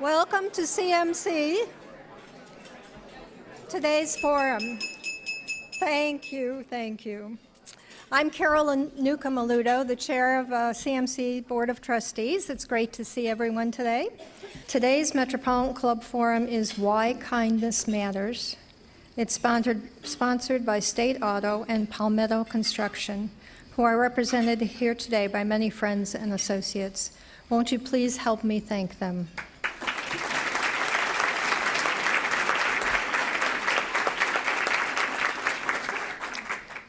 Welcome to CMC, today's forum. Thank you, thank you. I'm Carolyn Newcomb-Aludo, the chair of CMC Board of Trustees. It's great to see everyone today. Today's Metropolitan Club Forum is Why Kindness Matters. It's sponsored by State Auto and Palmetto Construction, who are represented here today by many friends and associates. Won't you please help me thank them?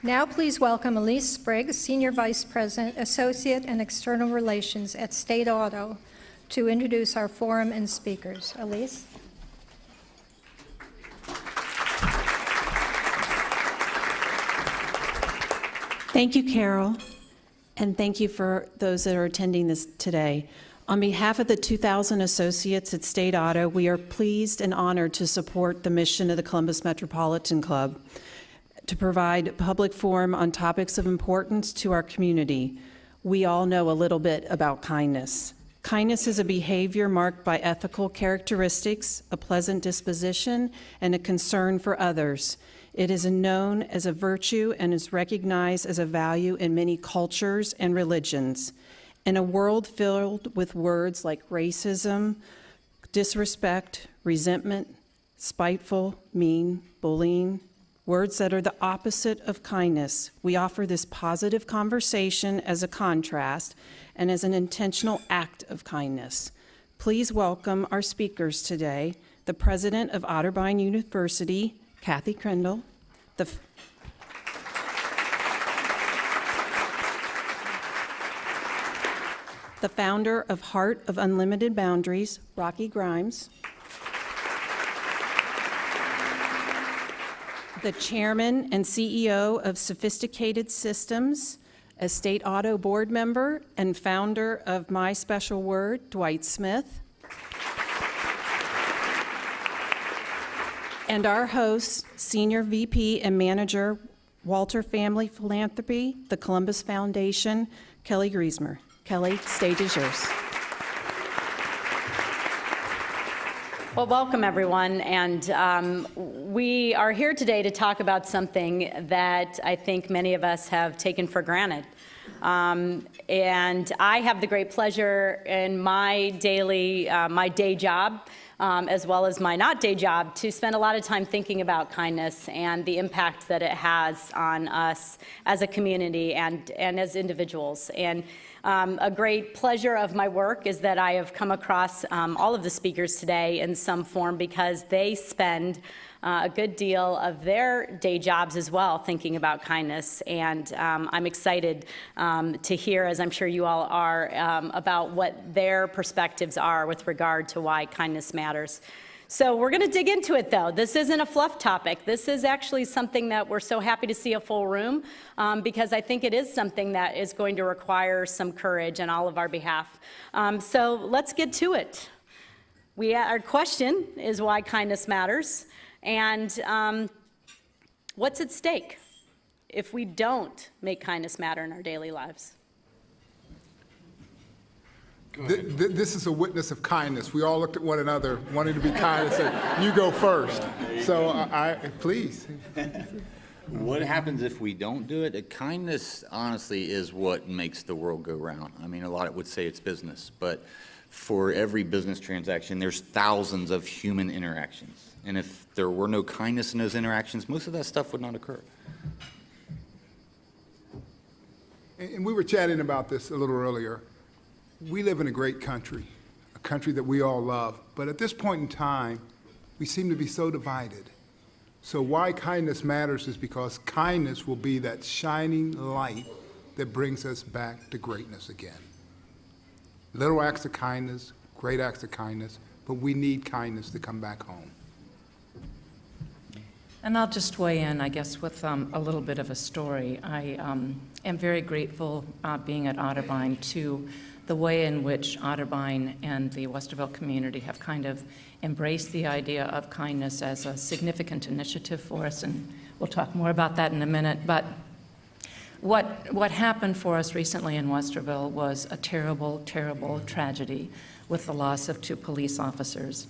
Now please welcome Elise Spriggs, Senior Vice President, Associate and External Relations at State Auto, to introduce our forum and speakers. Elise? Thank you, Carol, and thank you for those that are attending this today. On behalf of the 2,000 associates at State Auto, we are pleased and honored to support the mission of the Columbus Metropolitan Club to provide public forum on topics of importance to our community. We all know a little bit about kindness. Kindness is a behavior marked by ethical characteristics, a pleasant disposition, and a concern for others. It is known as a virtue and is recognized as a value in many cultures and religions. In a world filled with words like racism, disrespect, resentment, spiteful, mean, bullying, words that are the opposite of kindness, we offer this positive conversation as a contrast and as an intentional act of kindness. Please welcome our speakers today, the president of Otterbein University, Kathy Crandall, the founder of Heart of Unlimited Boundaries, Rocky Grimes, the chairman and CEO of Sophisticated Systems, a State Auto board member and founder of My Special Word, Dwight Smith, and our host, Senior VP and Manager, Walter Family Philanthropy, the Columbus Foundation, Kelly Griesmer. Kelly, stage is yours. Well, welcome everyone, and we are here today to talk about something that I think many of us have taken for granted. And I have the great pleasure in my day job, as well as my not day job, to spend a lot of time thinking about kindness and the impact that it has on us as a community and as individuals. And a great pleasure of my work is that I have come across all of the speakers today in some form because they spend a good deal of their day jobs as well thinking about kindness. And I'm excited to hear, as I'm sure you all are, about what their perspectives are with regard to why kindness matters. So we're going to dig into it, though. This isn't a fluff topic. This is actually something that we're so happy to see a full room because I think it is something that is going to require some courage on all of our behalf. So let's get to it. Our question is why kindness matters and what's at stake if we don't make kindness matter in our daily lives. This is a witness of kindness. We all looked at one another, wanting to be kind, and said, "You go first." So, please. What happens if we don't do it? Kindness, honestly, is what makes the world go round. I mean, a lot would say it's business, but for every business transaction, there's thousands of human interactions. And if there were no kindness in those interactions, most of that stuff would not occur. And we were chatting about this a little earlier. We live in a great country, a country that we all love. But at this point in time, we seem to be so divided. So why kindness matters is because kindness will be that shining light that brings us back to greatness again. Little acts of kindness, great acts of kindness, but we need kindness to come back home. And I'll just weigh in, I guess, with a little bit of a story. I am very grateful being at Otterbein to the way in which Otterbein and the Westerville community have kind of embraced the idea of kindness as a significant initiative for us, and we'll talk more about that in a minute. But What happened for us recently in Westerville was a terrible, terrible tragedy with the loss of 2 police officers.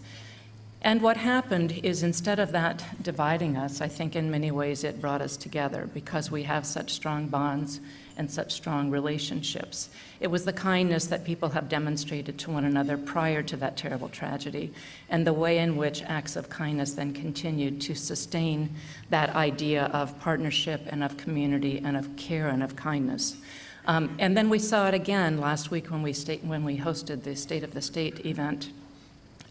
And what happened is, instead of that dividing us, I think in many ways it brought us together because we have such strong bonds and such strong relationships. It was the kindness that people have demonstrated to one another prior to that terrible tragedy, and the way in which acts of kindness then continued to sustain that idea of partnership and of community and of care and of kindness. And then we saw it again last week when we hosted the State of the State event.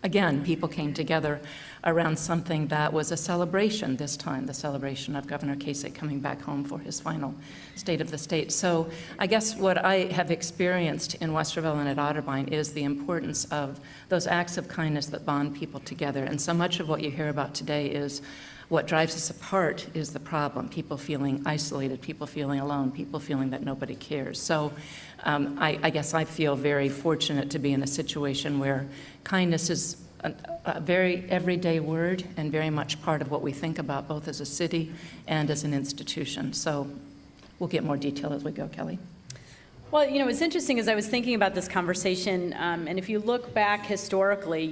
Again, people came together around something that was a celebration this time, the celebration of Governor Kasich coming back home for his final State of the State. So I guess what I have experienced in Westerville and at Otterbein is the importance of those acts of kindness that bond people together. And so much of what you hear about today is what drives us apart is the problem. People feeling isolated, people feeling alone, people feeling that nobody cares. So I guess I feel very fortunate to be in a situation where kindness is a very everyday word and very much part of what we think about both as a city and as an institution. So we'll get more detail as we go, Kelly. Well, what's interesting is I was thinking about this conversation, and if you look back historically,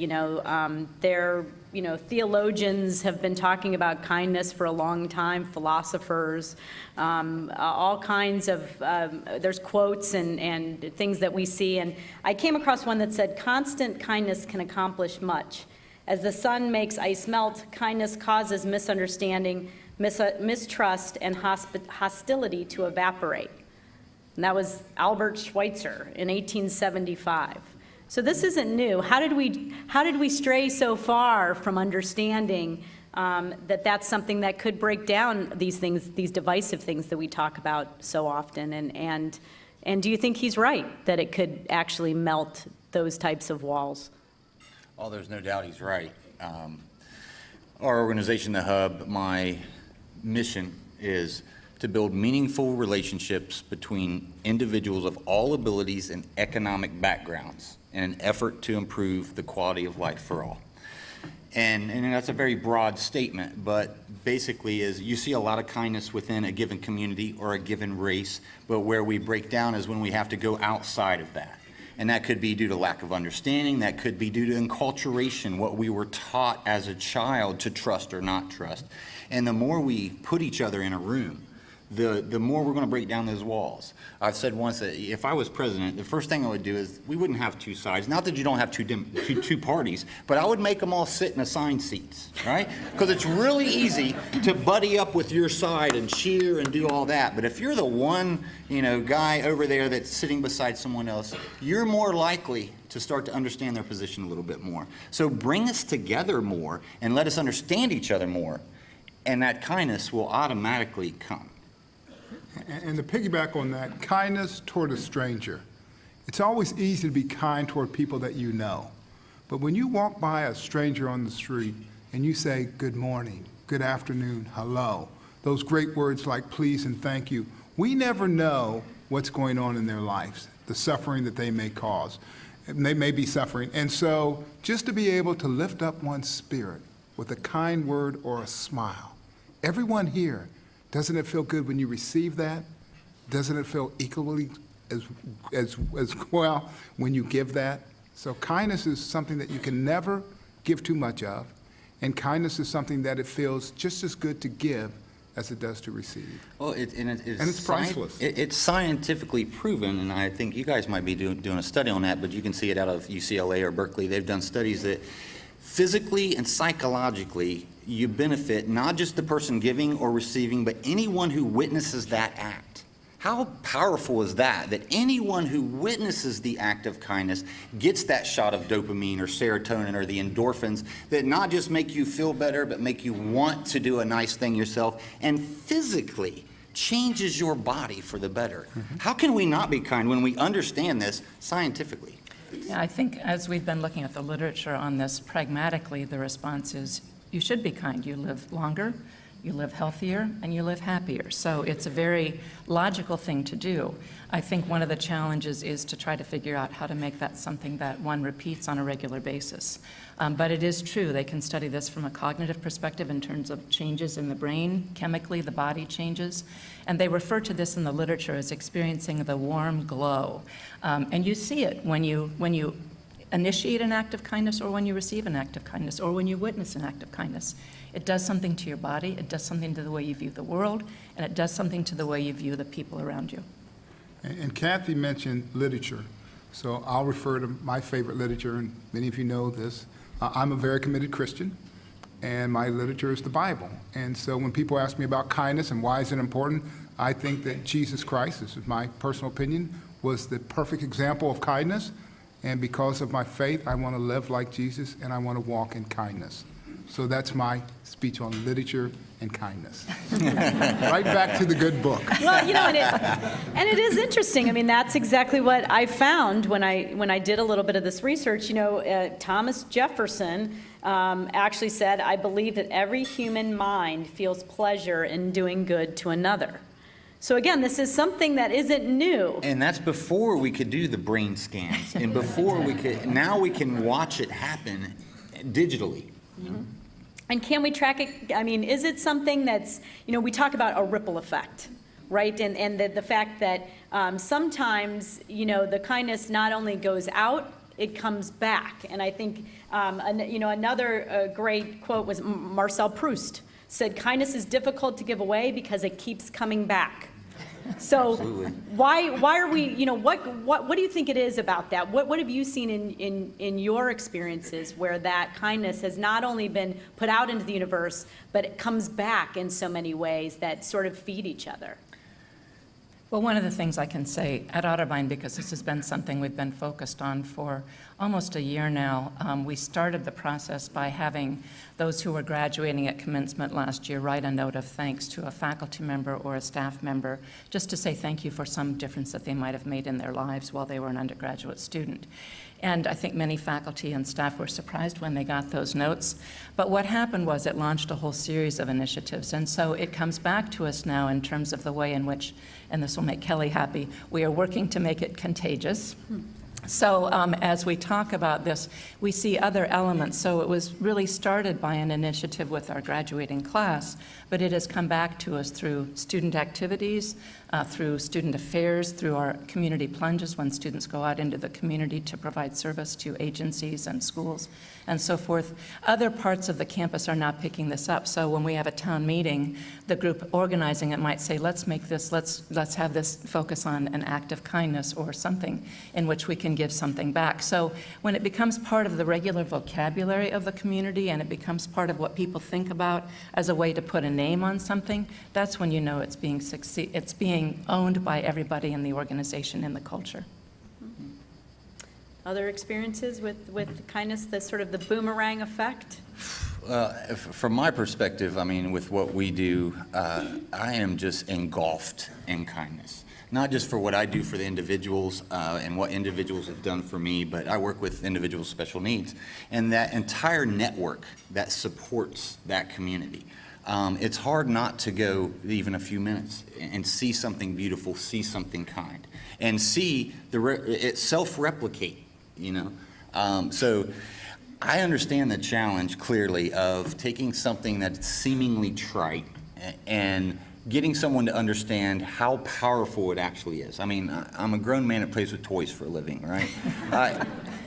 theologians have been talking about kindness for a long time, philosophers, all kinds of, there's quotes and things that we see, and I came across one that said, constant kindness can accomplish much. As the sun makes ice melt, kindness causes misunderstanding, mistrust, and hostility to evaporate. And that was Albert Schweitzer in 1875. So this isn't new. How did we stray so far from understanding that that's something that could break down these things, these divisive things that we talk about so often? And do you think he's right that it could actually melt those types of walls? Oh, there's no doubt he's right. Our organization, The Hub, my mission is to build meaningful relationships between individuals of all abilities and economic backgrounds in an effort to improve the quality of life for all. And that's a very broad statement, but basically is you see a lot of kindness within a given community or a given race, but where we break down is when we have to go outside of that. And that could be due to lack of understanding, that could be due to enculturation, what we were taught as a child to trust or not trust. And the more we put each other in a room, the more we're going to break down those walls. I've said once that if I was president, the first thing I would do is we wouldn't have 2 sides. Not that you don't have two parties, but I would make them all sit in assigned seats, right? Because it's really easy to buddy up with your side and cheer and do all that. But if you're the one, guy over there that's sitting beside someone else, you're more likely to start to understand their position a little bit more. So bring us together more and let us understand each other more, and that kindness will automatically come. And to piggyback on that, kindness toward a stranger. It's always easy to be kind toward people that you know. But when you walk by a stranger on the street and you say, good morning, good afternoon, hello, those great words like please and thank you, we never know what's going on in their lives, the suffering that they may cause. And they may be suffering. And so just to be able to lift up one's spirit with a kind word or a smile. Everyone here, doesn't it feel good when you receive that? Doesn't it feel equally as well when you give that? So kindness is something that you can never give too much of, and kindness is something that it feels just as good to give as it does to receive. Well, it's priceless. It's scientifically proven, and I think you guys might be doing a study on that, but you can see it out of UCLA or Berkeley. They've done studies that physically and psychologically, you benefit not just the person giving or receiving, but anyone who witnesses that act. How powerful is that? That anyone who witnesses the act of kindness gets that shot of dopamine or serotonin or the endorphins that not just make you feel better, but make you want to do a nice thing yourself, and physically changes your body for the better. How can we not be kind when we understand this scientifically? Yeah, I think as we've been looking at the literature on this, pragmatically, the response is you should be kind. You live longer, you live healthier, and you live happier. So it's a very logical thing to do. I think one of the challenges is to try to figure out how to make that something that one repeats on a regular basis. But it is true, they can study this from a cognitive perspective in terms of changes in the brain. Chemically, the body changes. And they refer to this in the literature as experiencing the warm glow. And you see it when you initiate an act of kindness, or when you receive an act of kindness, or when you witness an act of kindness. It does something to your body, it does something to the way you view the world, and it does something to the way you view the people around you. And Kathy mentioned literature, so I'll refer to my favorite literature, and many of you know this. I'm a very committed Christian, and my literature is the Bible. And so when people ask me about kindness and why is it important, I think that Jesus Christ, this is my personal opinion, was the perfect example of kindness. And because of my faith, I want to live like Jesus, and I want to walk in kindness. So that's my speech on literature and kindness. Right back to the good book. Well, and it is interesting. I mean, that's exactly what I found when I did a little bit of this research. Thomas Jefferson actually said, "I believe that every human mind feels pleasure in doing good to another." So again, this is something that isn't new. And that's before we could do the brain scans, and before now we can watch it happen digitally. Mm-hmm. And can we track it? I mean, is it something that's, we talk about a ripple effect, right? And the fact that sometimes, the kindness not only goes out, it comes back. And I think, another great quote was Marcel Proust said, "Kindness is difficult to give away because it keeps coming back." So Absolutely. why are we, what do you think it is about that? What have you seen in your experiences where that kindness has not only been put out into the universe, but it comes back in so many ways that sort of feed each other? Well, one of the things I can say at Otterbein, because this has been something we've been focused on for almost a year now, we started the process by having those who were graduating at commencement last year write a note of thanks to a faculty member or a staff member, just to say thank you for some difference that they might have made in their lives while they were an undergraduate student. And I think many faculty and staff were surprised when they got those notes. But what happened was it launched a whole series of initiatives. And so it comes back to us now in terms of the way in which, and this will make Kelly happy, we are working to make it contagious. So as we talk about this, we see other elements. So it was really started by an initiative with our graduating class, but it has come back to us through student activities, through student affairs, through our community plunges when students go out into the community to provide service to agencies and schools and so forth. Other parts of the campus are now picking this up. So when we have a town meeting, the group organizing it might say, let's have this focus on an act of kindness or something in which we can give something back. So when it becomes part of the regular vocabulary of the community and it becomes part of what people think about as a way to put a name on something, that's when you know it's being owned by everybody in the organization, in the culture. Other experiences with kindness, the sort of the boomerang effect? From my perspective, I mean, with what we do, I am just engulfed in kindness. Not just for what I do for the individuals and what individuals have done for me, but I work with individuals with special needs, and that entire network that supports that community. It's hard not to go even a few minutes and see something beautiful, see something kind, and see it self-replicate, So I understand the challenge clearly of taking something that's seemingly trite and getting someone to understand how powerful it actually is. I mean, I'm a grown man that plays with toys for a living, right?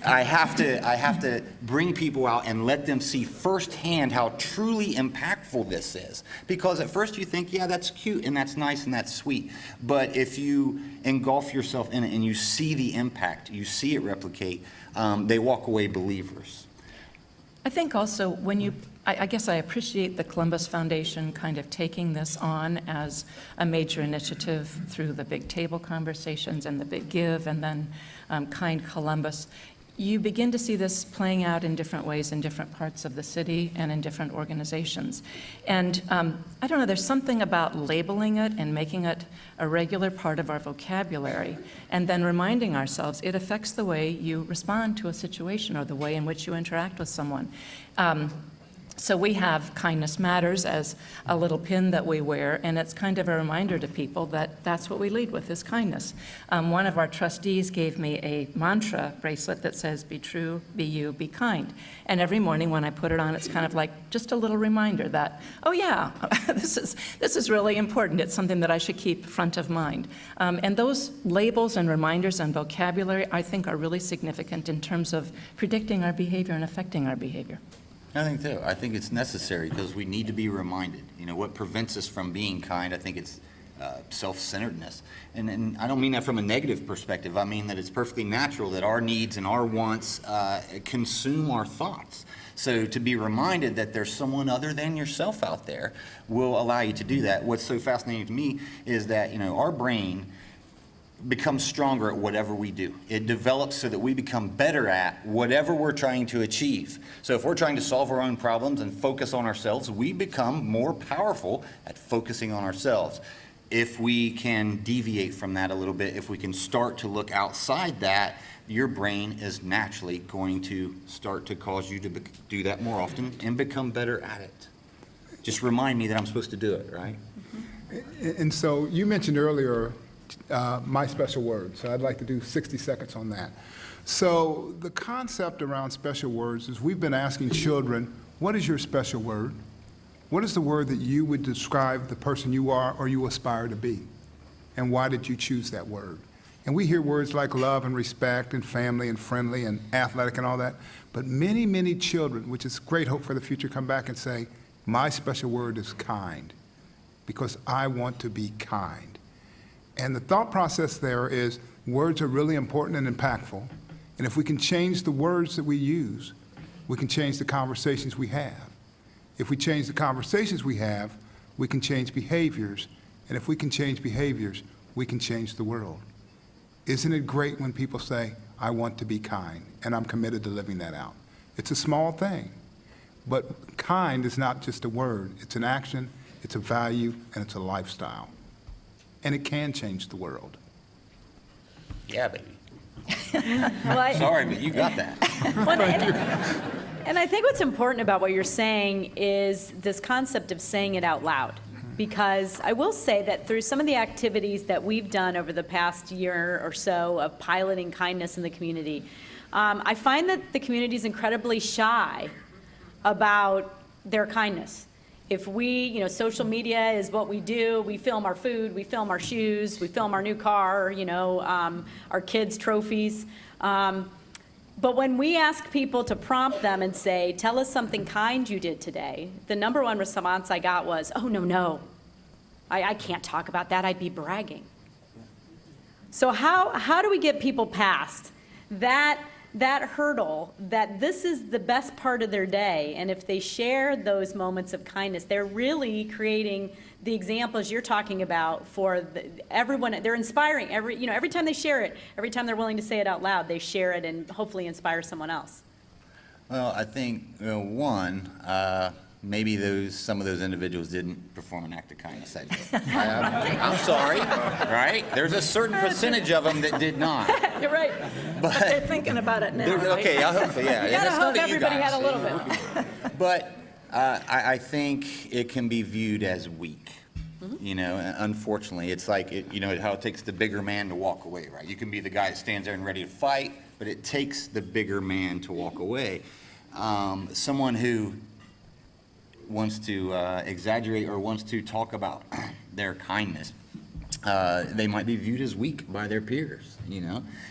I have to bring people out and let them see firsthand how truly impactful this is. Because at first you think, yeah, that's cute and that's nice and that's sweet. But if you engulf yourself in it and you see the impact, you see it replicate, they walk away believers. I think also I guess I appreciate the Columbus Foundation kind of taking this on as a major initiative through the Big Table conversations and the Big Give and then Kind Columbus. You begin to see this playing out in different ways in different parts of the city and in different organizations. And I don't know, there's something about labeling it and making it a regular part of our vocabulary and then reminding ourselves it affects the way you respond to a situation or the way in which you interact with someone. So we have Kindness Matters as a little pin that we wear, and it's kind of a reminder to people that that's what we lead with, is kindness. One of our trustees gave me a mantra bracelet that says, be true, be you, be kind. And every morning when I put it on, it's kind of like just a little reminder that, oh yeah, this is really important. It's something that I should keep front of mind. And those labels and reminders and vocabulary, I think, are really significant in terms of predicting our behavior and affecting our behavior. I think so. I think it's necessary because we need to be reminded. You know, what prevents us from being kind, I think it's self-centeredness. And I don't mean that from a negative perspective. I mean that it's perfectly natural that our needs and our wants consume our thoughts. So to be reminded that there's someone other than yourself out there will allow you to do that. What's so fascinating to me is that, you know, our brain becomes stronger at whatever we do. It develops so that we become better at whatever we're trying to achieve. So if we're trying to solve our own problems and focus on ourselves, we become more powerful at focusing on ourselves. If we can deviate from that a little bit, if we can start to look outside that, your brain is naturally going to start to cause you to do that more often and become better at it. Just remind me that I'm supposed to do it, right? And so you mentioned earlier my special word, so I'd like to do 60 seconds on that. So the concept around special words is we've been asking children, what is your special word? What is the word that you would describe the person you are or you aspire to be? And why did you choose that word? And we hear words like love and respect and family and friendly and athletic and all that, but many, many children, which is great hope for the future, come back and say, my special word is kind, because I want to be kind. And the thought process there is words are really important and impactful. And if we can change the words that we use, we can change the conversations we have. If we change the conversations we have, we can change behaviors. And if we can change behaviors, we can change the world. Isn't it great when people say, I want to be kind, and I'm committed to living that out? It's a small thing, but kind is not just a word. It's an action, it's a value, and it's a lifestyle. And it can change the world. Yeah, baby. Well, Sorry, but you got that. and I think what's important about what you're saying is this concept of saying it out loud. Because I will say that through some of the activities that we've done over the past year or so of piloting kindness in the community, I find that the community is incredibly shy about their kindness. If we, social media is what we do. We film our food, we film our shoes, we film our new car, our kids' trophies. But when we ask people to prompt them and say, tell us something kind you did today, the number one response I got was, oh, no. I can't talk about that. I'd be bragging. So how do we get people past that hurdle that this is the best part of their day, and if they share those moments of kindness, they're really creating the examples you're talking about for everyone. They're inspiring every time they share it, every time they're willing to say it out loud, they share it and hopefully inspire someone else. Well, I think, maybe some of those individuals didn't perform an act of kindness that day. I'm sorry, right? There's a certain percentage of them that did not. You're right. But They're thinking about it now, right? Okay, hopefully, yeah. You gotta It's not hope that you everybody guys, had a little bit. But I think it can be viewed as weak. Unfortunately, it's like, how it takes the bigger man to walk away, right? You can be the guy that stands there and ready to fight, but it takes the bigger man to walk away. Someone who wants to exaggerate or wants to talk about their kindness, they might be viewed as weak by their peers.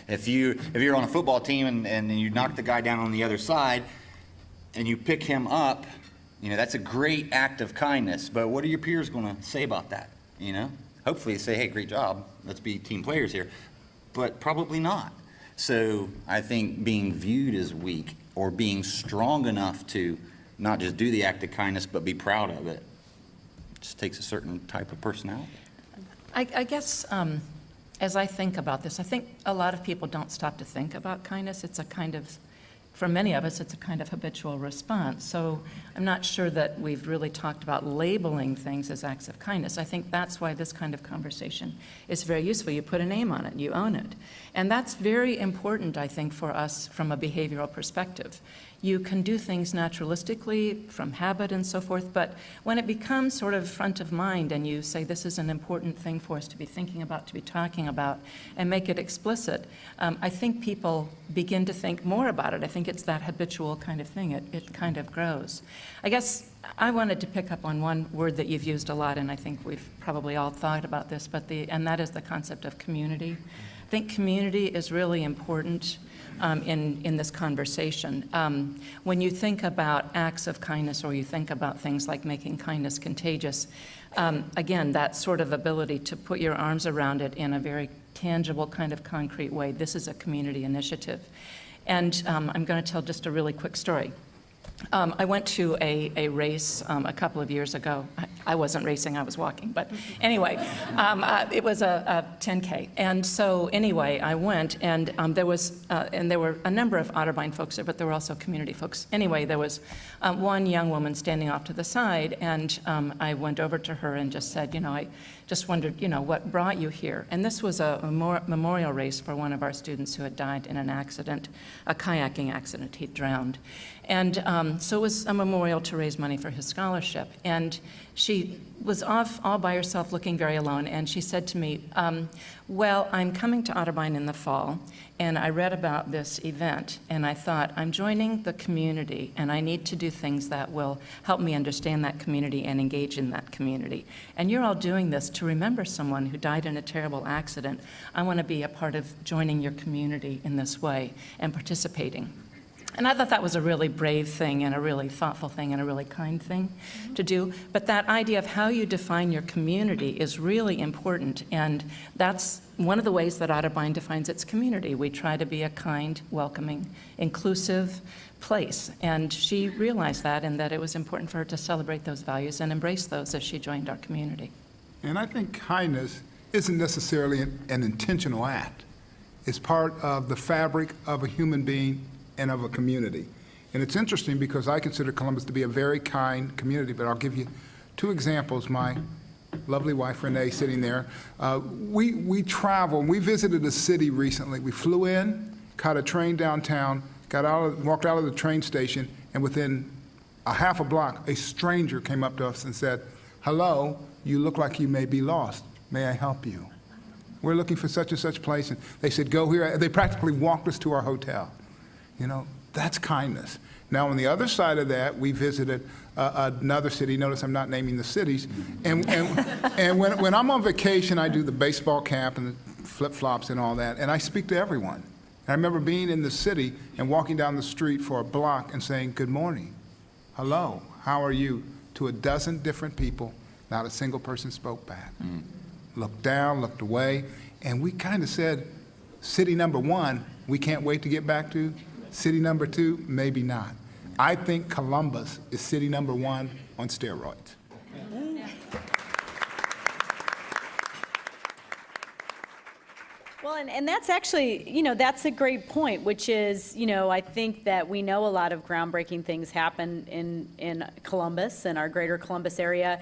If you're on a football team and you knock the guy down on the other side and you pick him up, that's a great act of kindness. But what are your peers going to say about that? Hopefully they say, hey, great job, let's be team players here. But probably not. So I think being viewed as weak or being strong enough to not just do the act of kindness, but be proud of it, just takes a certain type of personality. I guess as I think about this, I think a lot of people don't stop to think about kindness. It's a kind of, for many of us, it's a kind of habitual response. So I'm not sure that we've really talked about labeling things as acts of kindness. I think that's why this kind of conversation is very useful. You put a name on it, you own it. And that's very important, I think, for us from a behavioral perspective. you can do things naturalistically from habit and so forth, but when it becomes sort of front of mind and you say this is an important thing for us to be thinking about, to be talking about, and make it explicit, I think people begin to think more about it. I think it's that habitual kind of thing. It kind of grows. I guess I wanted to pick up on one word that you've used a lot, and I think we've probably all thought about this, and that is the concept of community. I think community is really important in this conversation. When you think about acts of kindness, or you think about things like making kindness contagious, again, that sort of ability to put your arms around it in a very tangible kind of concrete way, this is a community initiative. And I'm going to tell just a really quick story. I went to a race a couple of years ago. I wasn't racing, I was walking, but anyway, it was a 10K. And so anyway, I went, and there were a number of Otterbein folks there, but there were also community folks. Anyway, there was one young woman standing off to the side, and I went over to her and just said, I just wondered, what brought you here? And this was a memorial race for one of our students who had died in an accident, a kayaking accident. He'd drowned. And so it was a memorial to raise money for his scholarship. And she was off all by herself, looking very alone, and she said to me, well, I'm coming to Otterbein in the fall, and I read about this event, and I thought, I'm joining the community, and I need to do things that will help me understand that community and engage in that community. And you're all doing this to remember someone who died in a terrible accident. I want to be a part of joining your community in this way and participating. And I thought that was a really brave thing and a really thoughtful thing and a really kind thing to do. But that idea of how you define your community is really important. And that's one of the ways that Otterbein defines its community. We try to be a kind, welcoming, inclusive place. And she realized that, and that it was important for her to celebrate those values and embrace those as she joined our community. And I think kindness isn't necessarily an intentional act. It's part of the fabric of a human being and of a community. And it's interesting because I consider Columbus to be a very kind community, but I'll give you two examples. My lovely wife, Renee, sitting there. We travel, and we visited a city recently. We flew in, caught a train downtown, walked out of the train station, and within a half a block, a stranger came up to us and said, hello, you look like you may be lost. May I help you? We're looking for such and such place. And they said, go here. They practically walked us to our hotel. That's kindness. Now, on the other side of that, we visited another city. Notice I'm not naming the cities. And when I'm on vacation, I do the baseball cap and the flip-flops and all that, and I speak to everyone. And I remember being in the city and walking down the street for a block and saying, good morning, hello, how are you, to a dozen different people. Not a single person spoke back. Looked down, looked away, and we kind of said, city number one, we can't wait to get back to. City number two, maybe not. I think Columbus is city number one on steroids. Well, and that's actually, that's a great point, which is, I think that we know a lot of groundbreaking things happen in Columbus and our greater Columbus area.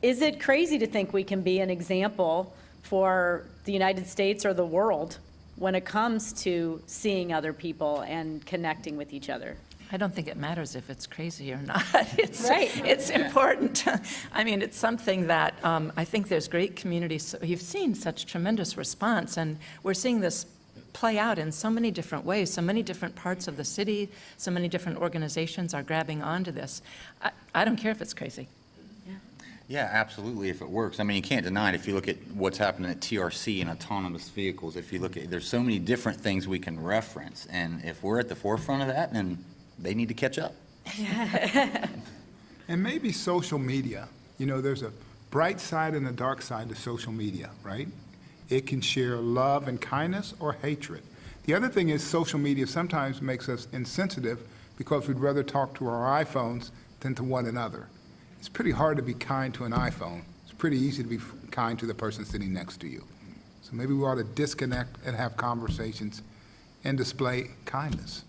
Is it crazy to think we can be an example for the United States or the world when it comes to seeing other people and connecting with each other? I don't think it matters if it's crazy or not. It's, Right. It's important. I mean, it's something that I think there's great communities. You've seen such tremendous response, and we're seeing this play out in so many different ways. So many different parts of the city, so many different organizations are grabbing onto this. I don't care if it's crazy. Yeah, absolutely, if it works. I mean, you can't deny it. If you look at what's happening at TRC and autonomous vehicles, if you look at, there's so many different things we can reference. And if we're at the forefront of that, then they need to catch up. And maybe social media. There's a bright side and a dark side to social media, right? It can share love and kindness or hatred. The other thing is social media sometimes makes us insensitive because we'd rather talk to our iPhones than to one another. It's pretty hard to be kind to an iPhone. It's pretty easy to be kind to the person sitting next to you. So maybe we ought to disconnect and have conversations and display kindness.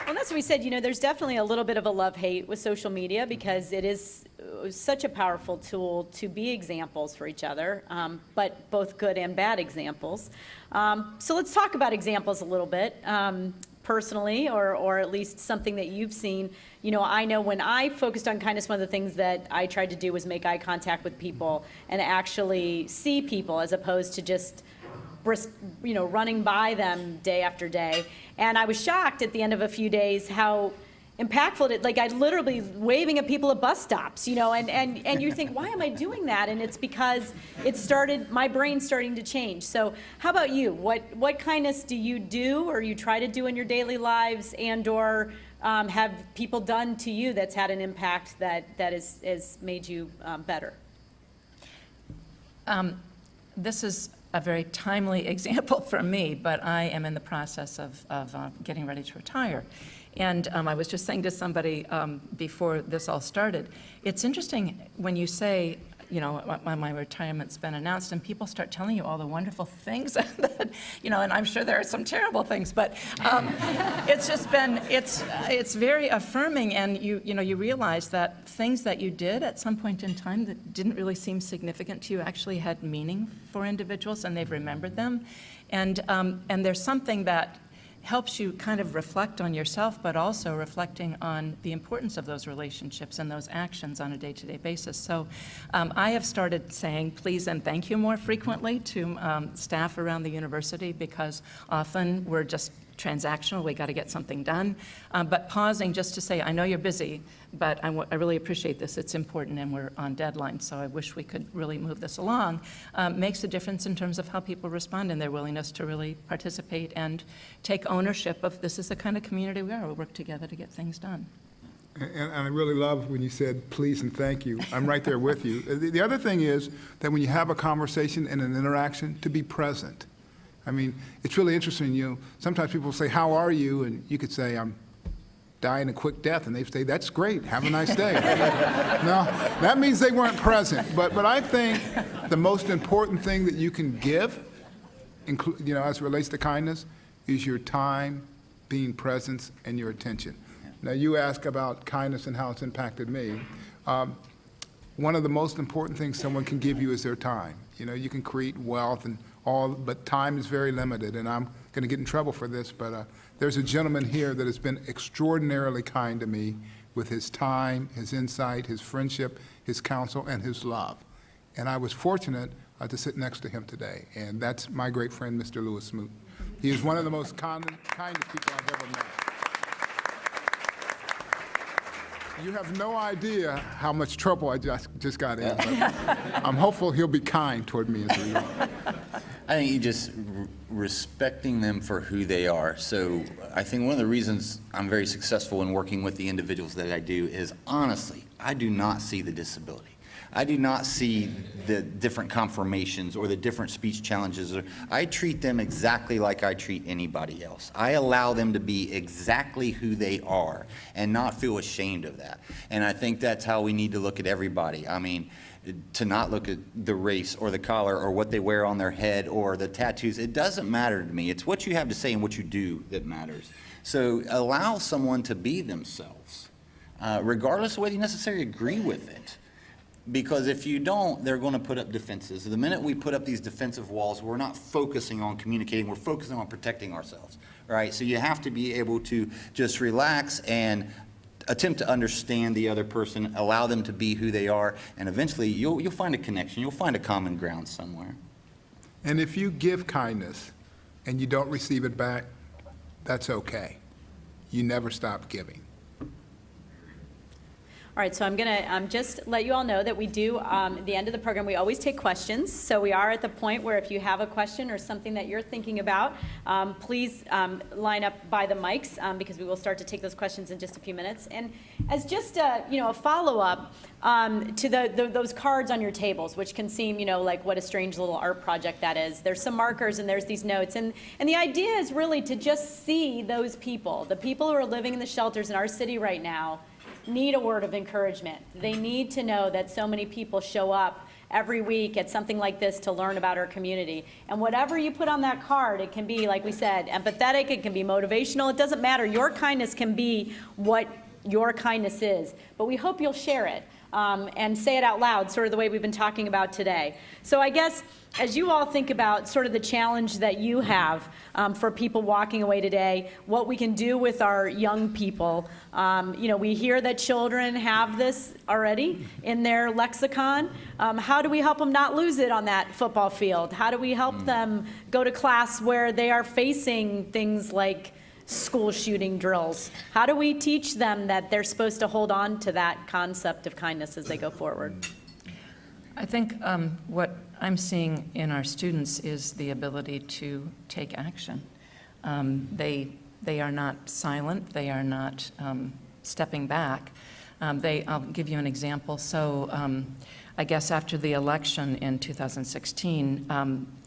Well, so we said, there's definitely a little bit of a love-hate with social media because it is such a powerful tool to be examples for each other, but both good and bad examples. So let's talk about examples a little bit, personally, or at least something that you've seen. I know when I focused on kindness, one of the things that I tried to do was make eye contact with people and actually see people as opposed to just running by them day after day. And I was shocked at the end of a few days how impactful it, like I literally waving at people at bus stops, and you think, why am I doing that? And it's because my brain's starting to change. So how about you? What kindness do you do or you try to do in your daily lives, and or have people done to you that's had an impact that has made you better? This is a very timely example for me, but I am in the process of getting ready to retire. And I was just saying to somebody before this all started, it's interesting when you say, my retirement's been announced, and people start telling you all the wonderful things that, and I'm sure there are some terrible things, but it's just been, it's very affirming, and you realize that things that you did at some point in time that didn't really seem significant to you actually had meaning for individuals, and they've remembered them, and there's something that helps you kind of reflect on yourself, but also reflecting on the importance of those relationships and those actions on a day-to-day basis. So I have started saying please and thank you more frequently to staff around the university, because often we're just transactional, we got to get something done, but pausing just to say, I know you're busy, but I really appreciate this, it's important, and we're on deadline, so I wish we could really move this along, makes a difference in terms of how people respond and their willingness to really participate and take ownership of, this is the kind of community we are, we work together to get things done. And I really love when you said please and thank you. I'm right there with you. The other thing is that when you have a conversation and an interaction, to be present. I mean, it's really interesting, sometimes people say, how are you? And you could say, I'm dying a quick death. And they say, that's great, have a nice day. No, that means they weren't present. But I think the most important thing that you can give, as it relates to kindness, is your time, being present, and your attention. Now, you ask about kindness and how it's impacted me. One of the most important things someone can give you is their time. You can create wealth and all, but time is very limited, and I'm going to get in trouble for this, but there's a gentleman here that has been extraordinarily kind to me with his time, his insight, his friendship, his counsel, and his love. And I was fortunate to sit next to him today, and that's my great friend, Mr. Lewis Smoot. He is one of the most kindest people I've ever met. You have no idea how much trouble I just got in, but I'm hopeful he'll be kind toward me as a result. I think you just respecting them for who they are. So I think one of the reasons I'm very successful in working with the individuals that I do is, honestly, I do not see the disability. I do not see the different conformations or the different speech challenges. I treat them exactly like I treat anybody else. I allow them to be exactly who they are and not feel ashamed of that. And I think that's how we need to look at everybody. I mean, to not look at the race or the collar or what they wear on their head or the tattoos. It doesn't matter to me. It's what you have to say and what you do that matters. So allow someone to be themselves, regardless of whether you necessarily agree with it. Because if you don't, they're going to put up defenses. The minute we put up these defensive walls, we're not focusing on communicating, we're focusing on protecting ourselves, right? So you have to be able to just relax and attempt to understand the other person, allow them to be who they are, and eventually you'll find a connection, you'll find a common ground somewhere. And if you give kindness and you don't receive it back, that's okay. You never stop giving. All right, so I'm going to just let you all know that we do, at the end of the program, we always take questions. So we are at the point where if you have a question or something that you're thinking about, please line up by the mics, because we will start to take those questions in just a few minutes. And as just a follow-up to those cards on your tables, which can seem, like what a strange little art project that is. There's some markers and there's these notes. And the idea is really to just see those people, the people who are living in the shelters in our city right now, need a word of encouragement. They need to know that so many people show up every week at something like this to learn about our community. And whatever you put on that card, it can be, like we said, empathetic, it can be motivational, it doesn't matter. Your kindness can be what your kindness is. But we hope you'll share it and say it out loud, sort of the way we've been talking about today. So I guess as you all think about sort of the challenge that you have for people walking away today, what we can do with our young people, we hear that children have this already in their lexicon. How do we help them not lose it on that football field? How do we help them go to class where they are facing things like school shooting drills? How do we teach them that they're supposed to hold on to that concept of kindness as they go forward? I think what I'm seeing in our students is the ability to take action. They are not silent. They are not stepping back. I'll give you an example. So I guess after the election in 2016,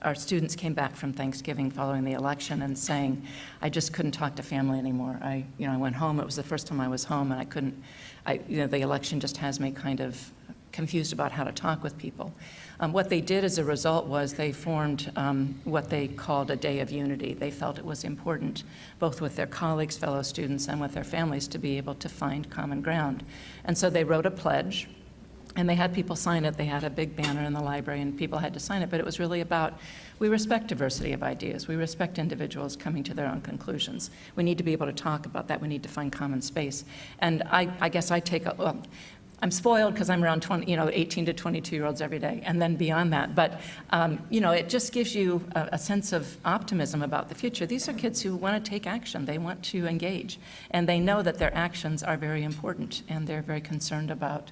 our students came back from Thanksgiving following the election and saying, I just couldn't talk to family anymore. I went home. It was the first time I was home, and I couldn't, the election just has me kind of confused about how to talk with people. What they did as a result was they formed what they called a day of unity. They felt it was important, both with their colleagues, fellow students, and with their families, to be able to find common ground. And so they wrote a pledge, and they had people sign it. They had a big banner in the library, and people had to sign it. But it was really about, we respect diversity of ideas. We respect individuals coming to their own conclusions. We need to be able to talk about that. We need to find common space. And I guess I take I'm spoiled because I'm around 18 to 22-year-olds every day, and then beyond that. But, it just gives you a sense of optimism about the future. These are kids who want to take action. They want to engage, and they know that their actions are very important, and they're very concerned about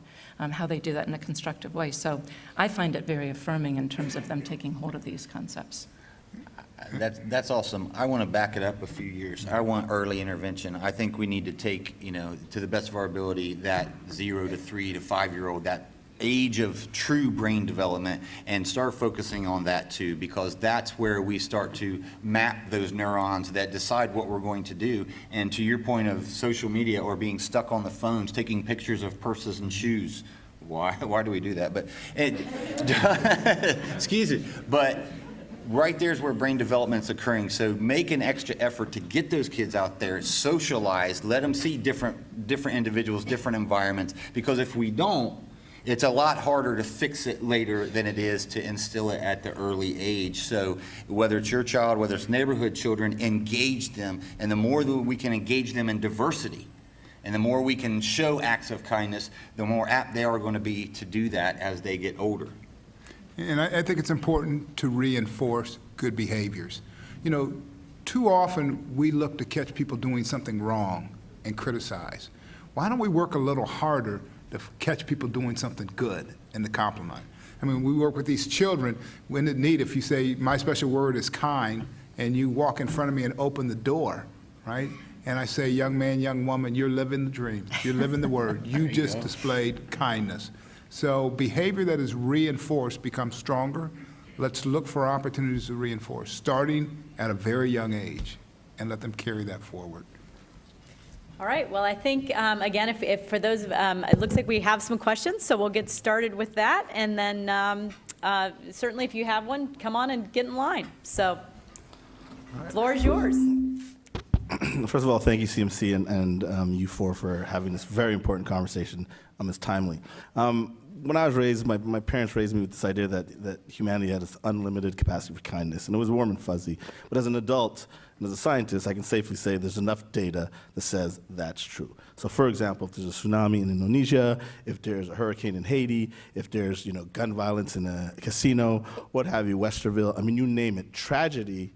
how they do that in a constructive way. So I find it very affirming in terms of them taking hold of these concepts. That's awesome. I want to back it up a few years. I want early intervention. I think we need to take, to the best of our ability, that 0 to 3 to 5-year-old, that age of true brain development, and start focusing on that too, because that's where we start to map those neurons that decide what we're going to do. And to your point of social media or being stuck on the phones, taking pictures of purses and shoes. Why do we do that? But excuse me. But right there's where brain development's occurring. So make an extra effort to get those kids out there, socialize, let them see different individuals, different environments. Because if we don't, it's a lot harder to fix it later than it is to instill it at the early age. So whether it's your child, whether it's neighborhood children, engage them. And the more that we can engage them in diversity, and the more we can show acts of kindness, the more apt they are going to be to do that as they get older. And I think it's important to reinforce good behaviors. Too often we look to catch people doing something wrong and criticize. Why don't we work a little harder to catch people doing something good and to compliment? I mean, we work with these children. Wouldn't it neat if you say, my special word is kind, and you walk in front of me and open the door, right? And I say, young man, young woman, you're living the dream. You're living the word. You just displayed kindness. So behavior that is reinforced becomes stronger. Let's look for opportunities to reinforce, starting at a very young age, and let them carry that forward. All right, well, I think, again, if for those, it looks like we have some questions, so we'll get started with that. And then certainly if you have one, come on and get in line. So the floor is yours. First of all, thank you, CMC, and you four for having this very important conversation. It's timely. When I was raised, my parents raised me with this idea that humanity had this unlimited capacity for kindness, and it was warm and fuzzy. But as an adult and as a scientist, I can safely say there's enough data that says that's true. So, for example, if there's a tsunami in Indonesia, if there's a hurricane in Haiti, if there's gun violence in a casino, what have you, Westerville, I mean, you name it. Tragedy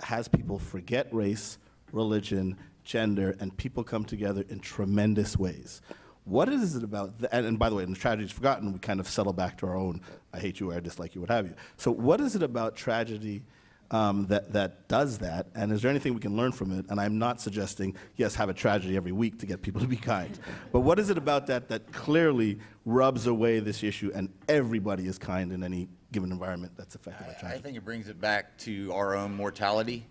has people forget race, religion, gender, and people come together in tremendous ways. What is it about, and by the way, when the tragedy is forgotten, we kind of settle back to our own, I hate you or I dislike you, what have you. So what is it about tragedy that does that, and is there anything we can learn from it? And I'm not suggesting, yes, have a tragedy every week to get people to be kind. But what is it about that clearly rubs away this issue and everybody is kind in any given environment that's affected by tragedy? I think it brings it back to our own mortality.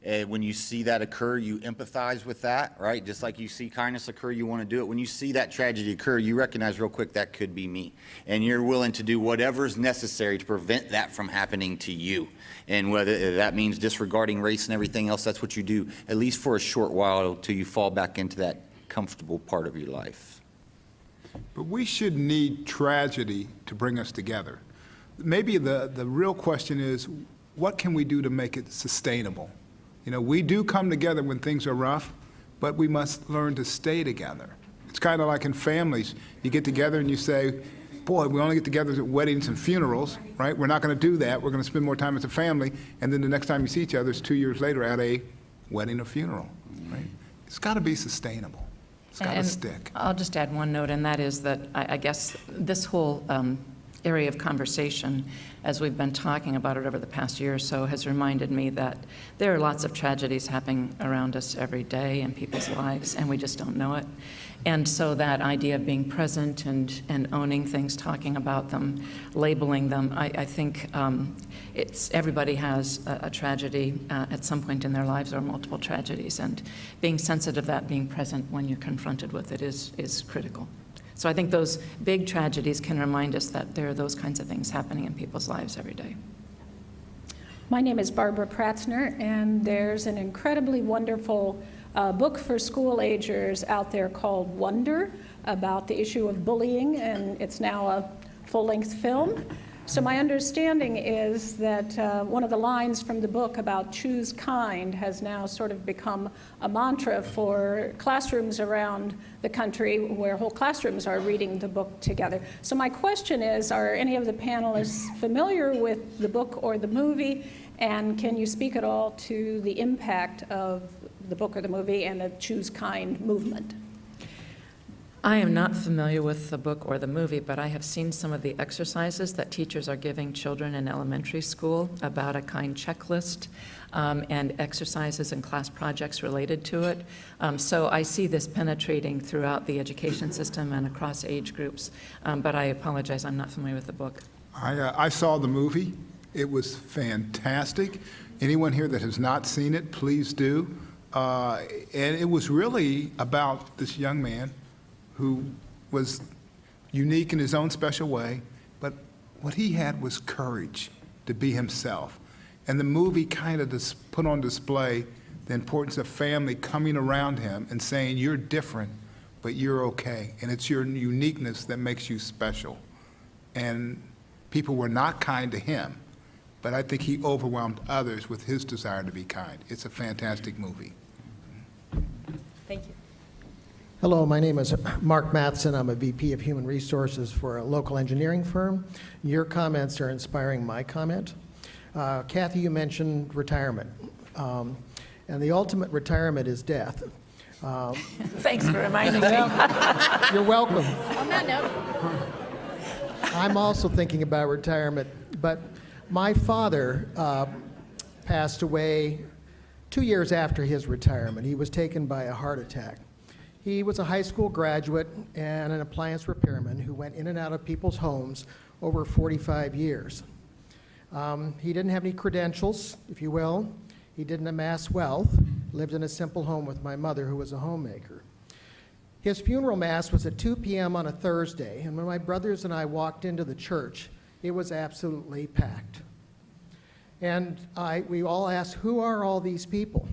When you see that occur, you empathize with that, right? Just like you see kindness occur, you want to do it. When you see that tragedy occur, you recognize real quick that could be me. And you're willing to do whatever's necessary to prevent that from happening to you. And whether that means disregarding race and everything else, that's what you do, at least for a short while, till you fall back into that comfortable part of your life. But we should need tragedy to bring us together. Maybe the real question is, what can we do to make it sustainable? You know, we do come together when things are rough, but we must learn to stay together. It's kind of like in families. You get together and you say, boy, we only get together at weddings and funerals, right? We're not going to do that. We're going to spend more time as a family. And then the next time you see each other is 2 years later at a wedding or funeral, right? It's got to be sustainable. It's got to stick. I'll just add one note, and that is that I guess this whole area of conversation, as we've been talking about it over the past year or so, has reminded me that there are lots of tragedies happening around us every day in people's lives, and we just don't know it. And so that idea of being present and owning things, talking about them, labeling them, I think everybody has a tragedy at some point in their lives, or multiple tragedies, and being sensitive to that, being present when you're confronted with it is critical. So I think those big tragedies can remind us that there are those kinds of things happening in people's lives every day. My name is Barbara Pratzner, and there's an incredibly wonderful book for school agers out there called Wonder about the issue of bullying, and it's now a full-length film. So my understanding is that one of the lines from the book about choose kind has now sort of become a mantra for classrooms around the country, where whole classrooms are reading the book together. So my question is, are any of the panelists familiar with the book or the movie? And can you speak at all to the impact of the book or the movie and the choose kind movement? I am not familiar with the book or the movie, but I have seen some of the exercises that teachers are giving children in elementary school about a kind checklist and exercises and class projects related to it. So I see this penetrating throughout the education system and across age groups, but I apologize, I'm not familiar with the book. I saw the movie. It was fantastic. Anyone here that has not seen it, please do. And it was really about this young man who was unique in his own special way, but what he had was courage to be himself. And the movie kind of put on display the importance of family coming around him and saying, you're different, but you're okay. And it's your uniqueness that makes you special. And people were not kind to him, but I think he overwhelmed others with his desire to be kind. It's a fantastic movie. Thank you. Hello, my name is Mark Mattson. I'm a VP of Human Resources for a local engineering firm. Your comments are inspiring my comment. Kathy, you mentioned retirement, and the ultimate retirement is death. Thanks for reminding me. You're welcome. On that note. I'm also thinking about retirement, but my father passed away 2 years after his retirement. He was taken by a heart attack. He was a high school graduate and an appliance repairman who went in and out of people's homes over 45 years. He didn't have any credentials, if you will. He didn't amass wealth, lived in a simple home with my mother, who was a homemaker. His funeral mass was at 2 p.m. on a Thursday, and when my brothers and I walked into the church, it was absolutely packed. And we all asked, who are all these people?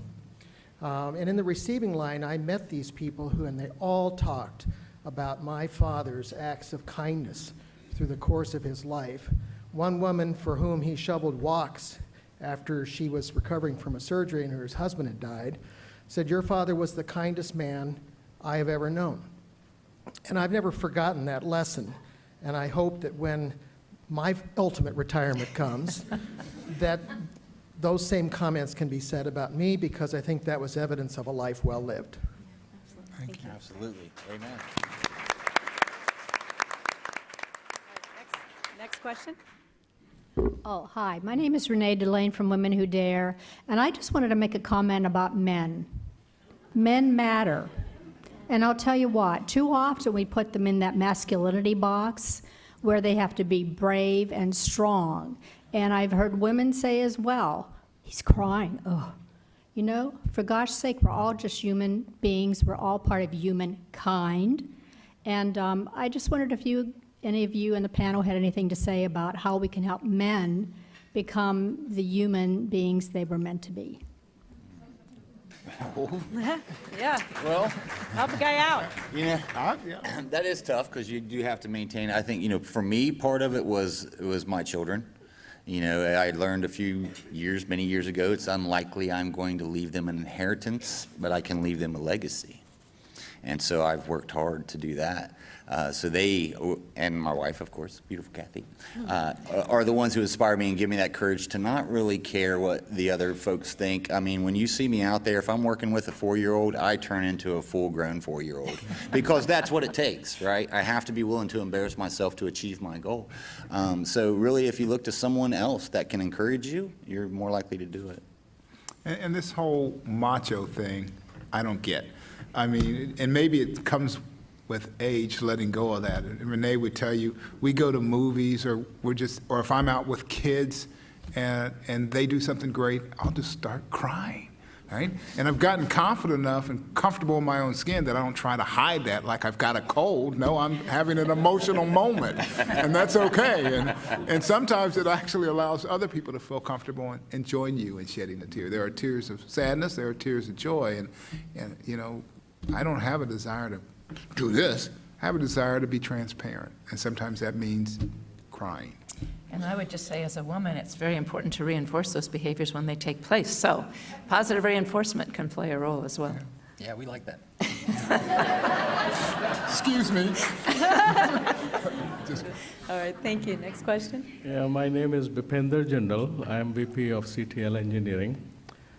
And in the receiving line, I met these people and they all talked about my father's acts of kindness through the course of his life. One woman for whom he shoveled walks after she was recovering from a surgery and her husband had died, said, your father was the kindest man I have ever known. And I've never forgotten that lesson. And I hope that when my ultimate retirement comes, that those same comments can be said about me, because I think that was evidence of a life well lived. Thank you. Absolutely. Amen. Next question. Oh, hi. My name is Renee Delane from Women Who Dare, and I just wanted to make a comment about men. Men matter. And I'll tell you what, too often we put them in that masculinity box where they have to be brave and strong. And I've heard women say as well, he's crying. Oh, You know, for gosh sake, we're all just human beings. We're all part of humankind. And I just wondered if any of you in the panel had anything to say about how we can help men become the human beings they were meant to be. Yeah, Well, help a guy out. you know, that is tough because you do have to maintain. I think, for me, part of it was my children. I learned many years ago, it's unlikely I'm going to leave them an inheritance, but I can leave them a legacy. And so I've worked hard to do that. So they, and my wife, of course, beautiful Kathy, are the ones who inspire me and give me that courage to not really care what the other folks think. I mean, when you see me out there, if I'm working with a 4-year-old, I turn into a full-grown 4-year-old because that's what it takes, right? I have to be willing to embarrass myself to achieve my goal. So really, if you look to someone else that can encourage you, you're more likely to do it. And this whole macho thing, I don't get. I mean, and maybe it comes with age, letting go of that. And Renee would tell you, we go to movies or if I'm out with kids and they do something great, I'll just start crying, right? And I've gotten confident enough and comfortable in my own skin that I don't try to hide that like I've got a cold. No, I'm having an emotional moment, and that's okay. And sometimes it actually allows other people to feel comfortable and join you in shedding a tear. There are tears of sadness, there are tears of joy, and I don't have a desire to do this. I have a desire to be transparent, and sometimes that means crying. And I would just say, as a woman, it's very important to reinforce those behaviors when they take place. So positive reinforcement can play a role as well. Yeah, we like that. Excuse me. All right, thank you. Next question. Yeah, my name is Bipender Jindal. I am VP of CTL Engineering.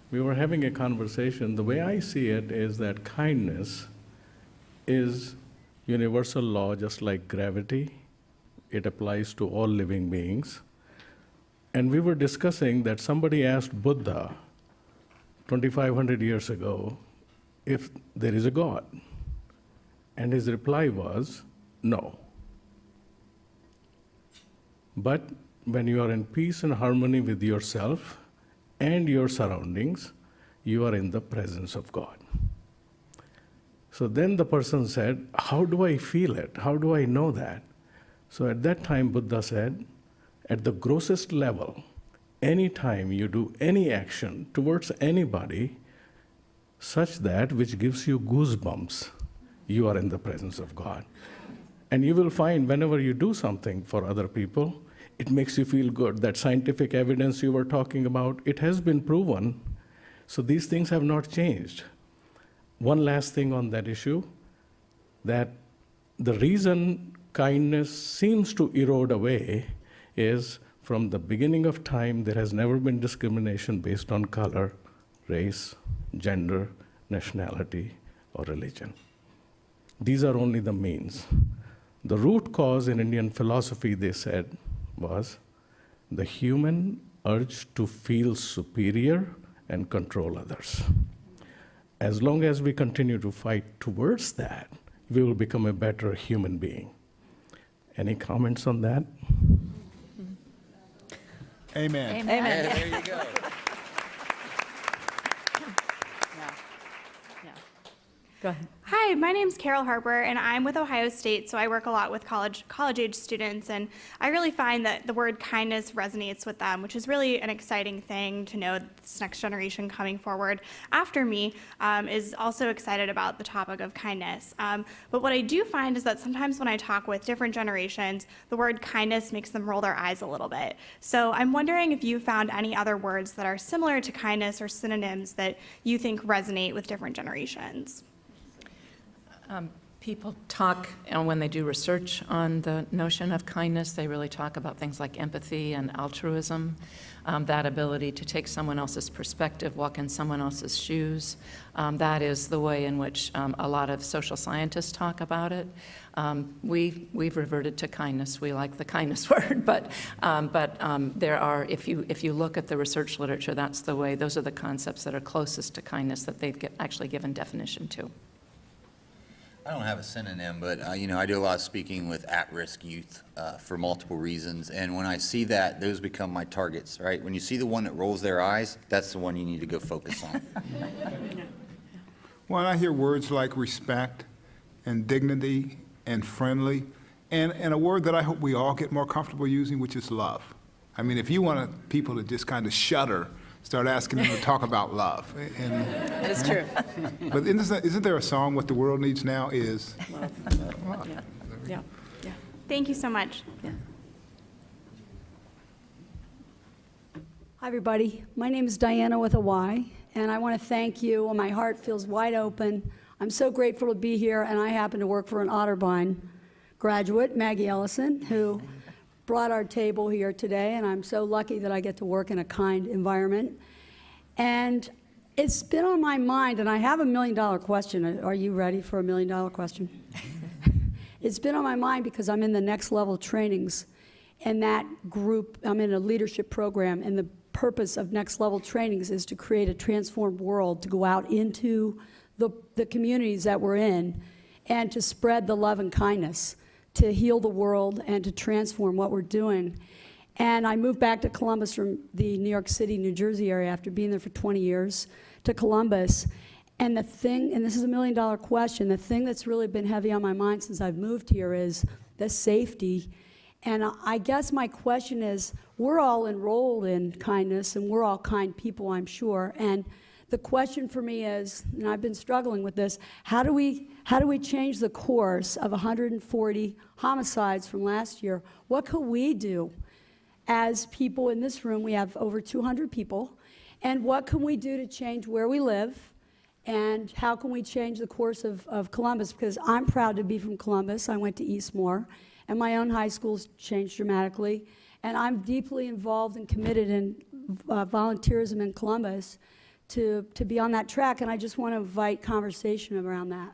We were having a conversation. The way I see it is that kindness is universal law, just like gravity. It applies to all living beings. And we were discussing that somebody asked Buddha 2,500 years ago if there is a God. And his reply was, no. But when you are in peace and harmony with yourself and your surroundings, you are in the presence of God. So then the person said, how do I feel it? How do I know that? So at that time, Buddha said, at the grossest level, anytime you do any action towards anybody, such that which gives you goosebumps, you are in the presence of God. And you will find whenever you do something for other people, it makes you feel good. That scientific evidence you were talking about, it has been proven. So these things have not changed. One last thing on that issue, that the reason kindness seems to erode away is from the beginning of time, there has never been discrimination based on color, race, gender, nationality, or religion. These are only the means. The root cause in Indian philosophy, they said, was the human urge to feel superior and control others. As long as we continue to fight towards that, we will become a better human being. Any comments on that? Amen. Amen. There you go. Go ahead. Hi, my name's Carol Harper, and I'm with Ohio State, so I work a lot with college-age students, and I really find that the word kindness resonates with them, which is really an exciting thing to know that this next generation coming forward after me is also excited about the topic of kindness. But what I do find is that sometimes when I talk with different generations, the word kindness makes them roll their eyes a little bit. So I'm wondering if you found any other words that are similar to kindness or synonyms that you think resonate with different generations. People talk, when they do research on the notion of kindness, they really talk about things like empathy and altruism, that ability to take someone else's perspective, walk in someone else's shoes. That is the way in which a lot of social scientists talk about it. We've reverted to kindness. We like the kindness word, but there are, if you look at the research literature, that's the way, those are the concepts that are closest to kindness that they've actually given definition to. I don't have a synonym, but I do a lot of speaking with at-risk youth for multiple reasons. And when I see that, those become my targets, right? When you see the one that rolls their eyes, that's the one you need to go focus on. Well, I hear words like respect and dignity and friendly, and a word that I hope we all get more comfortable using, which is love. I mean, if you want people to just kind of shudder, start asking them to talk about love. That is true. But isn't there a song, What the World Needs Now is love? Yeah. Thank you so much. Hi, everybody. My name is Diana with a Y, and I want to thank you. My heart feels wide open. I'm so grateful to be here, and I happen to work for an Otterbein graduate, Maggie Ellison, who brought our table here today, and I'm so lucky that I get to work in a kind environment. And it's been on my mind, and I have a $1 million question. Are you ready for a $1 million question? It's been on my mind because I'm in the next level trainings, and that group, I'm in a leadership program, and the purpose of next level trainings is to create a transformed world, to go out into the communities that we're in, and to spread the love and kindness, to heal the world and to transform what we're doing. And I moved back to Columbus from the New York City, New Jersey area after being there for 20 years to Columbus. And the thing, and this is a $1 million question, the thing that's really been heavy on my mind since I've moved here is the safety. And I guess my question is, we're all enrolled in kindness and we're all kind people, I'm sure. And the question for me is, and I've been struggling with this, how do we change the course of 140 homicides from last year? What could we do as people in this room? We have over 200 people. And what can we do to change where we live? And how can we change the course of Columbus? Because I'm proud to be from Columbus. I went to Eastmore, and my own high school's changed dramatically. And I'm deeply involved and committed in volunteerism in Columbus to be on that track, and I just want to invite conversation around that.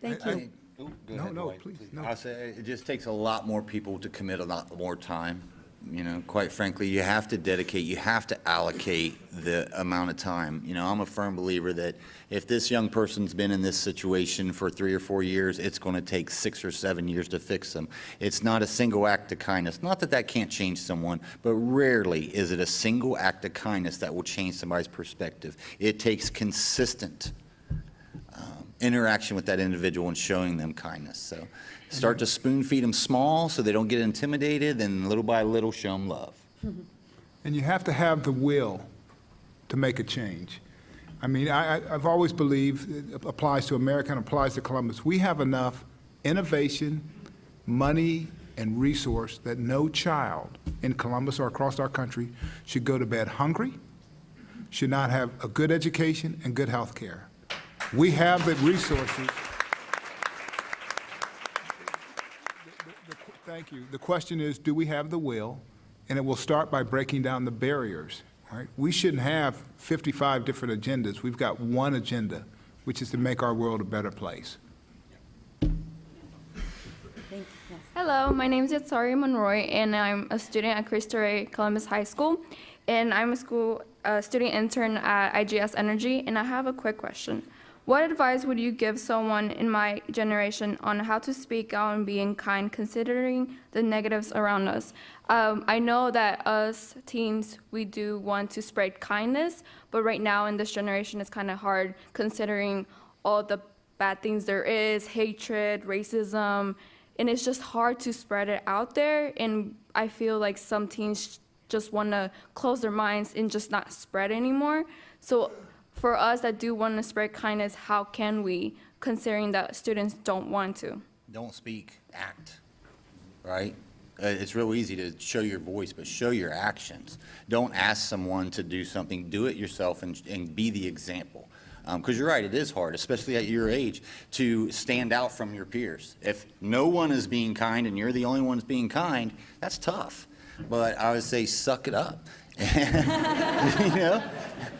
Thank you. Go ahead, Dwight, please. I'll say it just takes a lot more people to commit a lot more time. Quite frankly, you have to dedicate, you have to allocate the amount of time. I'm a firm believer that if this young person's been in this situation for 3 or 4 years, it's going to take 6 or 7 years to fix them. It's not a single act of kindness. Not that that can't change someone, but rarely is it a single act of kindness that will change somebody's perspective. It takes consistent interaction with that individual and showing them kindness. So start to spoon feed them small so they don't get intimidated, and little by little show them love. And you have to have the will to make a change. I mean, I've always believed, it applies to America and applies to Columbus, we have enough innovation, money, and resource that no child in Columbus or across our country should go to bed hungry, should not have a good education and good health care. We have the resources. Thank you. The question is, do we have the will? And it will start by breaking down the barriers. Right? We shouldn't have 55 different agendas. We've got one agenda, which is to make our world a better place. Hello, my name is Yatsari Monroy, and I'm a student at Cristo Rey Columbus High School, and I'm a student intern at IGS Energy, and I have a quick question. What advice would you give someone in my generation on how to speak out and being kind, considering the negatives around us? I know that us teens, we do want to spread kindness, but right now in this generation, it's kind of hard considering all the bad things there is, hatred, racism, and it's just hard to spread it out there. And I feel like some teens just want to close their minds and just not spread anymore. So for us that do want to spread kindness, how can we, considering that students don't want to? Don't speak, act, right? It's real easy to show your voice, but show your actions. Don't ask someone to do something. Do it yourself and be the example. Because you're right, it is hard, especially at your age, to stand out from your peers. If no one is being kind and you're the only one that's being kind, that's tough. But I would say suck it up.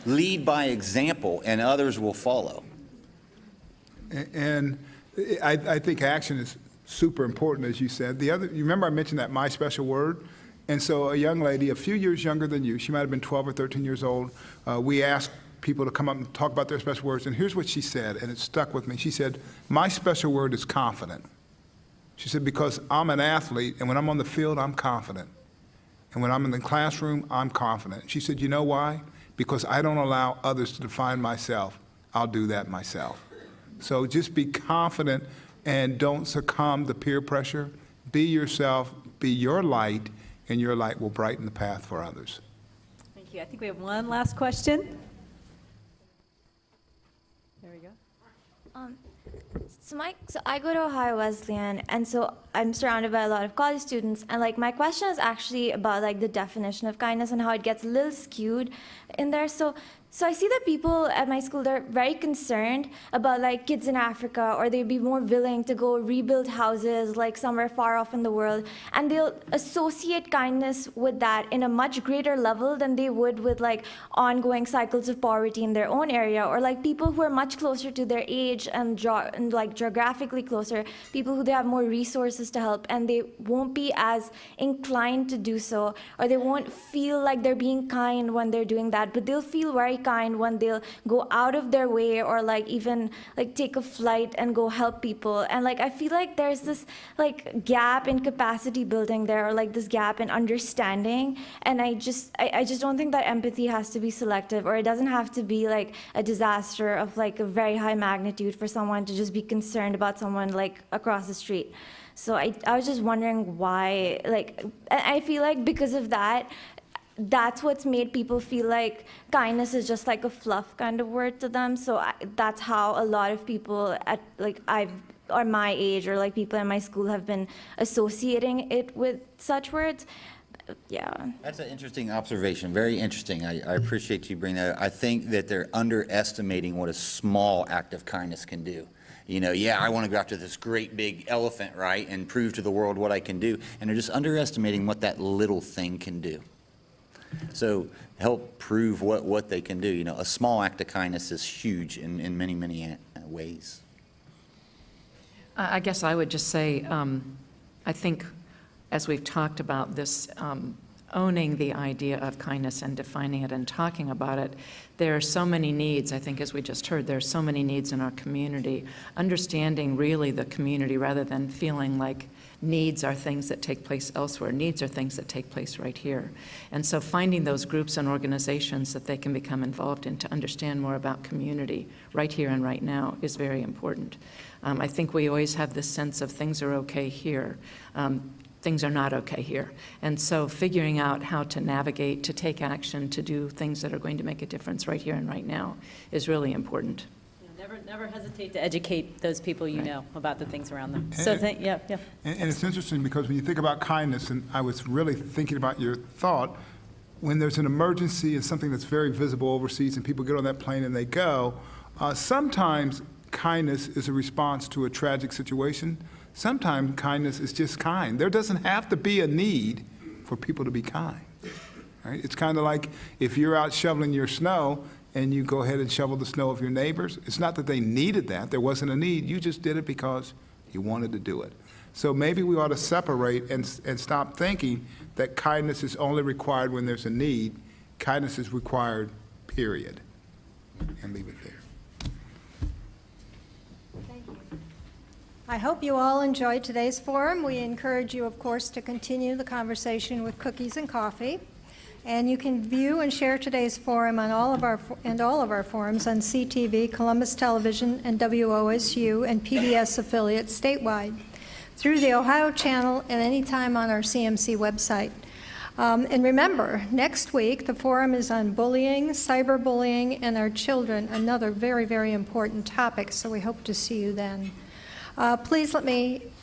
Lead by example, and others will follow. And I think action is super important, as you said. You remember I mentioned that my special word? And so a young lady, a few years younger than you, she might have been 12 or 13 years old, we asked people to come up and talk about their special words. And here's what she said, and it stuck with me. She said, my special word is confident. She said, because I'm an athlete, and when I'm on the field, I'm confident. And when I'm in the classroom, I'm confident. She said, you know why? Because I don't allow others to define myself. I'll do that myself. So just be confident and don't succumb to peer pressure. Be yourself, be your light, and your light will brighten the path for others. Thank you. I think we have one last question. There we go. So I go to Ohio Wesleyan, and so I'm surrounded by a lot of college students, and like my question is actually about like the definition of kindness and how it gets a little skewed in there. So I see that people at my school, they're very concerned about like kids in Africa, or they'd be more willing to go rebuild houses like somewhere far off in the world, and they'll associate kindness with that in a much greater level than they would with like ongoing cycles of poverty in their own area, or like people who are much closer to their age and like geographically closer, people who they have more resources to help, and they won't be as inclined to do so, or they won't feel like they're being kind when they're doing that, but they'll feel very kind when they'll go out of their way, or like even like take a flight and go help people. And like I feel like there's this like gap in capacity building there, or like this gap in understanding, and I just don't think that empathy has to be selective, or it doesn't have to be like a disaster of like a very high magnitude for someone to just be concerned about someone like across the street. So I was just wondering why, like, I feel like because of that, that's what's made people feel like kindness is just like a fluff kind of word to them. So that's how a lot of people at like or my age, or like people in my school have been associating it with such words. Yeah. That's an interesting observation, very interesting. I appreciate you bringing that up. I think that they're underestimating what a small act of kindness can do. You know, yeah, I want to go after this great big elephant, right, and prove to the world what I can do. And they're just underestimating what that little thing can do. So help prove what they can do. You know, a small act of kindness is huge in many, many ways. I guess I would just say, I think as we've talked about this, owning the idea of kindness and defining it and talking about it, there are so many needs. I think as we just heard, there are so many needs in our community. Understanding really the community rather than feeling like needs are things that take place elsewhere. Needs are things that take place right here. And so finding those groups and organizations that they can become involved in to understand more about community right here and right now is very important. I think we always have this sense of things are okay here. Things are not okay here. And so figuring out how to navigate, to take action, to do things that are going to make a difference right here and right now is really important. Never hesitate to educate those people you know about the things around them. So And it's interesting because when you think about kindness, and I was really thinking about your thought, when there's an emergency and something that's very visible overseas and people get on that plane and they go, sometimes kindness is a response to a tragic situation. Sometimes kindness is just kind. There doesn't have to be a need for people to be kind. Right? It's kind of like if you're out shoveling your snow and you go ahead and shovel the snow of your neighbors. It's not that they needed that. There wasn't a need. You just did it because you wanted to do it. So maybe we ought to separate and stop thinking that kindness is only required when there's a need. Kindness is required, period. And leave it there. I hope you all enjoyed today's forum. We encourage you, of course, to continue the conversation with cookies and coffee. And you can view and share today's forum on all of our forums on CTV, Columbus Television, and WOSU and PBS affiliates statewide, through the Ohio channel, and anytime on our CMC website. And remember, next week the forum is on bullying, cyberbullying, and our children, another very, very important topic, so we hope to see you then. Please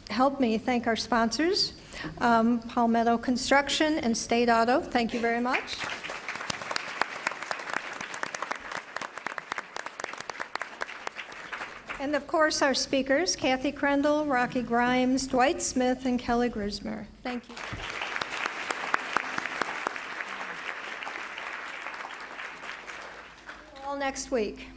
help me thank our sponsors, Palmetto Construction and State Auto. Thank you very much. And of course, our speakers, Kathy Crendel, Rocky Grimes, Dwight Smith, and Kelly Grismer. Thank you. All next week.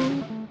you.